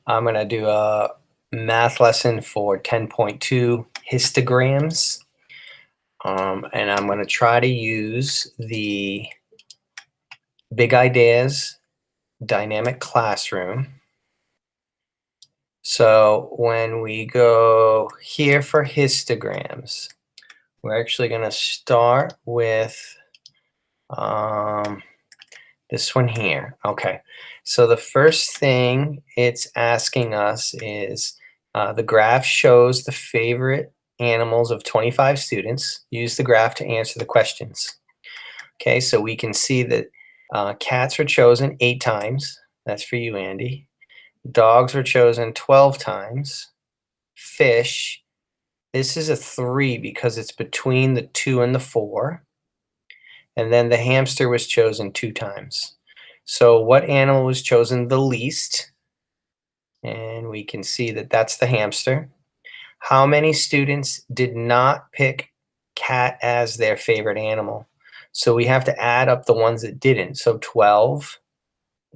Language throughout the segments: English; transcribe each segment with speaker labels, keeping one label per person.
Speaker 1: I'm going to do a math lesson for 10.2 histograms. And I'm going to try to use the Big Ideas Dynamic Classroom. So when we go here for histograms, we're actually going to start with this one here. Okay, so the first thing it's asking us is the graph shows the favorite animals of 25 students. Use the graph to answer the questions. Okay, so we can see that cats were chosen 8 times. That's for you, Andy. Dogs were chosen 12 times. Fish, this is a 3 because it's between the 2 and the 4. And then the hamster was chosen 2 times. So what animal was chosen the least? And we can see that that's the hamster. How many students did not pick cat as their favorite animal? So we have to add up the ones that didn't. So 12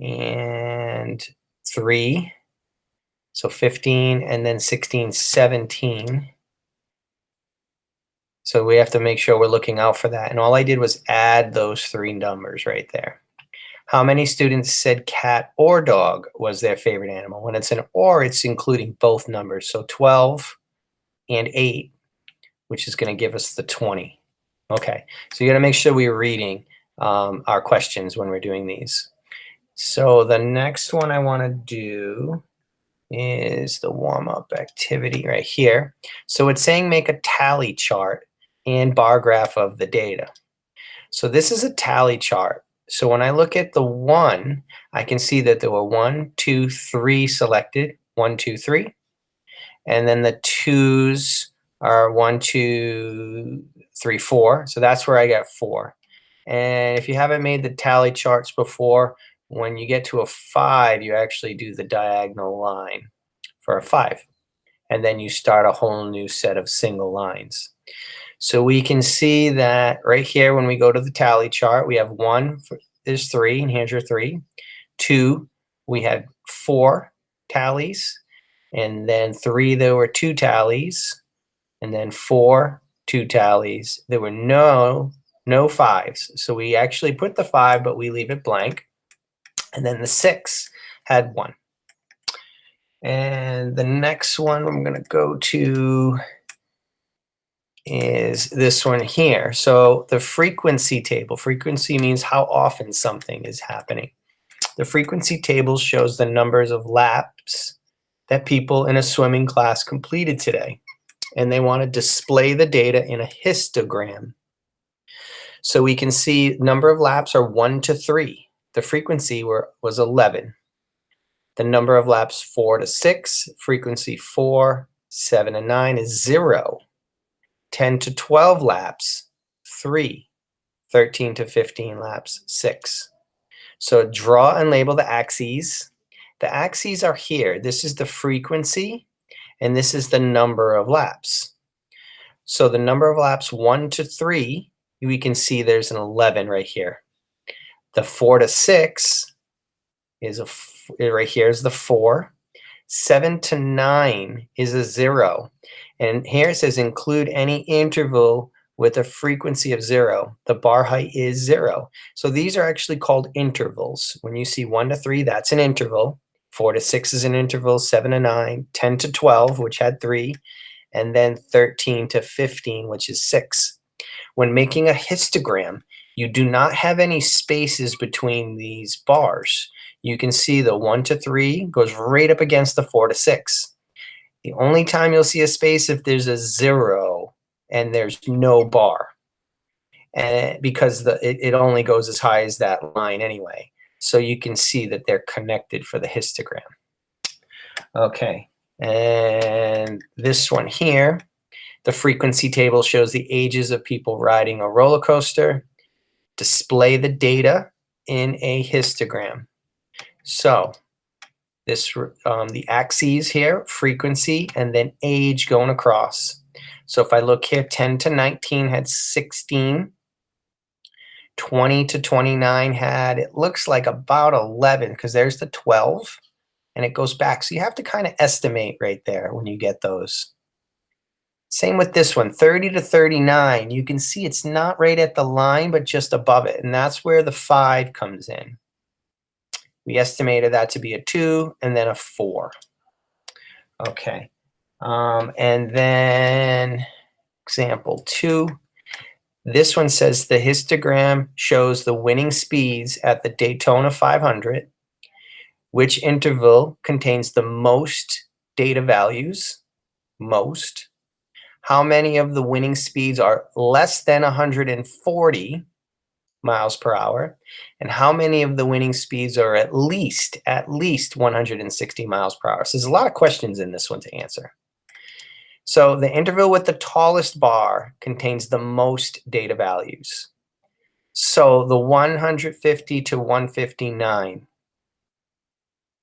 Speaker 1: and 3. So 15 and then 16, 17. So we have to make sure we're looking out for that. And all I did was add those 3 numbers right there. How many students said cat or dog was their favorite animal? When it's an or, it's including both numbers. So 12 and 8, which is going to give us the 20. Okay, so you got to make sure we're reading our questions when we're doing these. So the next one I want to do is the warm-up activity right here. So it's saying make a tally chart and bar graph of the data. So this is a tally chart. So when I look at the 1, I can see that there were 1, 2, 3 selected, 1, 2, 3. And then the 2s are 1, 2, 3, 4. So that's where I got 4. And if you haven't made the tally charts before, when you get to a 5, you actually do the diagonal line for a 5. And then you start a whole new set of single lines. So we can see that right here when we go to the tally chart, we have 1 is 3, and here's your 3. 2, we had 4 tallies, and then 3, there were 2 tallies, and then 4, 2 tallies. There were no 5s. So we actually put the 5, but we leave it blank. And then the 6 had 1. And the next one I'm going to go to is this one here. So the frequency table. Frequency means how often something is happening. The frequency table shows the numbers of laps that people in a swimming class completed today. And they want to display the data in a histogram. So we can see number of laps are 1 to 3. The frequency was 11. The number of laps 4 to 6, frequency 4, 7 and 9 is 0. 10 to 12 laps, 3. 13 to 15 laps, 6. So draw and label the axes. The axes are here. This is the frequency, and this is the number of laps. So the number of laps 1 to 3, we can see there's an 11 right here. The 4 to 6 is right here is the 4. 7 to 9 is a 0. And here it says include any interval with a frequency of 0. The bar height is 0. So these are actually called intervals. When you see 1 to 3, that's an interval. 4 to 6 is an interval. 7 to 9, 10 to 12, which had 3, and then 13 to 15, which is 6. When making a histogram, you do not have any spaces between these bars. You can see the 1 to 3 goes right up against the 4 to 6. The only time you'll see a space if there's a 0 and there's no bar, and because it only goes as high as that line anyway. So you can see that they're connected for the histogram. Okay, and this one here, the frequency table shows the ages of people riding a roller coaster. Display the data in a histogram. So this the axes here, frequency, and then age going across. So if I look here, 10 to 19 had 16. 20 to 29 had, it looks like about 11, because there's the 12. and it goes back. So you have to kind of estimate right there when you get those. Same with this one, 30 to 39. You can see it's not right at the line, but just above it. And that's where the 5 comes in. We estimated that to be a 2 and then a 4. Okay. And then example 2. This one says the histogram shows the winning speeds at the Daytona 500. Which interval contains the most data values? Most. How many of the winning speeds are less than 140 miles per hour? And how many of the winning speeds are at least 160 miles per hour? So there's a lot of questions in this one to answer. So the interval with the tallest bar contains the most data values. So the 150 to 159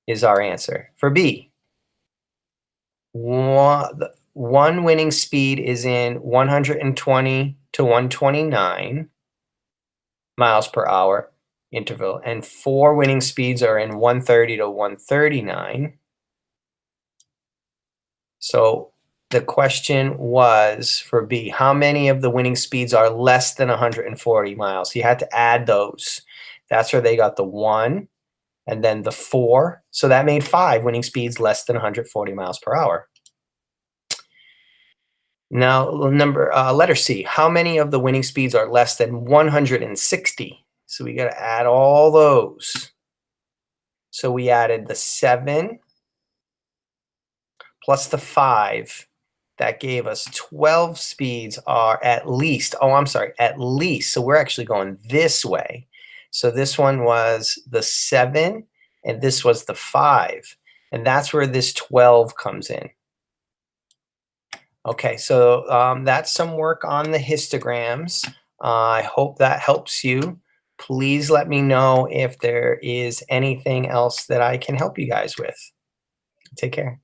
Speaker 1: is our answer for B. One winning speed is in 120 to 129 miles per hour interval, and 4 winning speeds are in 130 to 139. So the question was for B, how many of the winning speeds are less than 140 miles? You had to add those. That's where they got the 1 and then the 4. So that made 5 winning speeds less than 140 miles per hour. Now, letter C, how many of the winning speeds are less than 160? So we got to add all those. So we added the 7 plus the 5. That gave us 12 speeds are at least, at least. So we're actually going this way. So this one was the 7 and this was the 5. And that's where this 12 comes in. Okay, so that's some work on the histograms. I hope that helps you. Please let me know if there is anything else that I can help you guys with. Take care.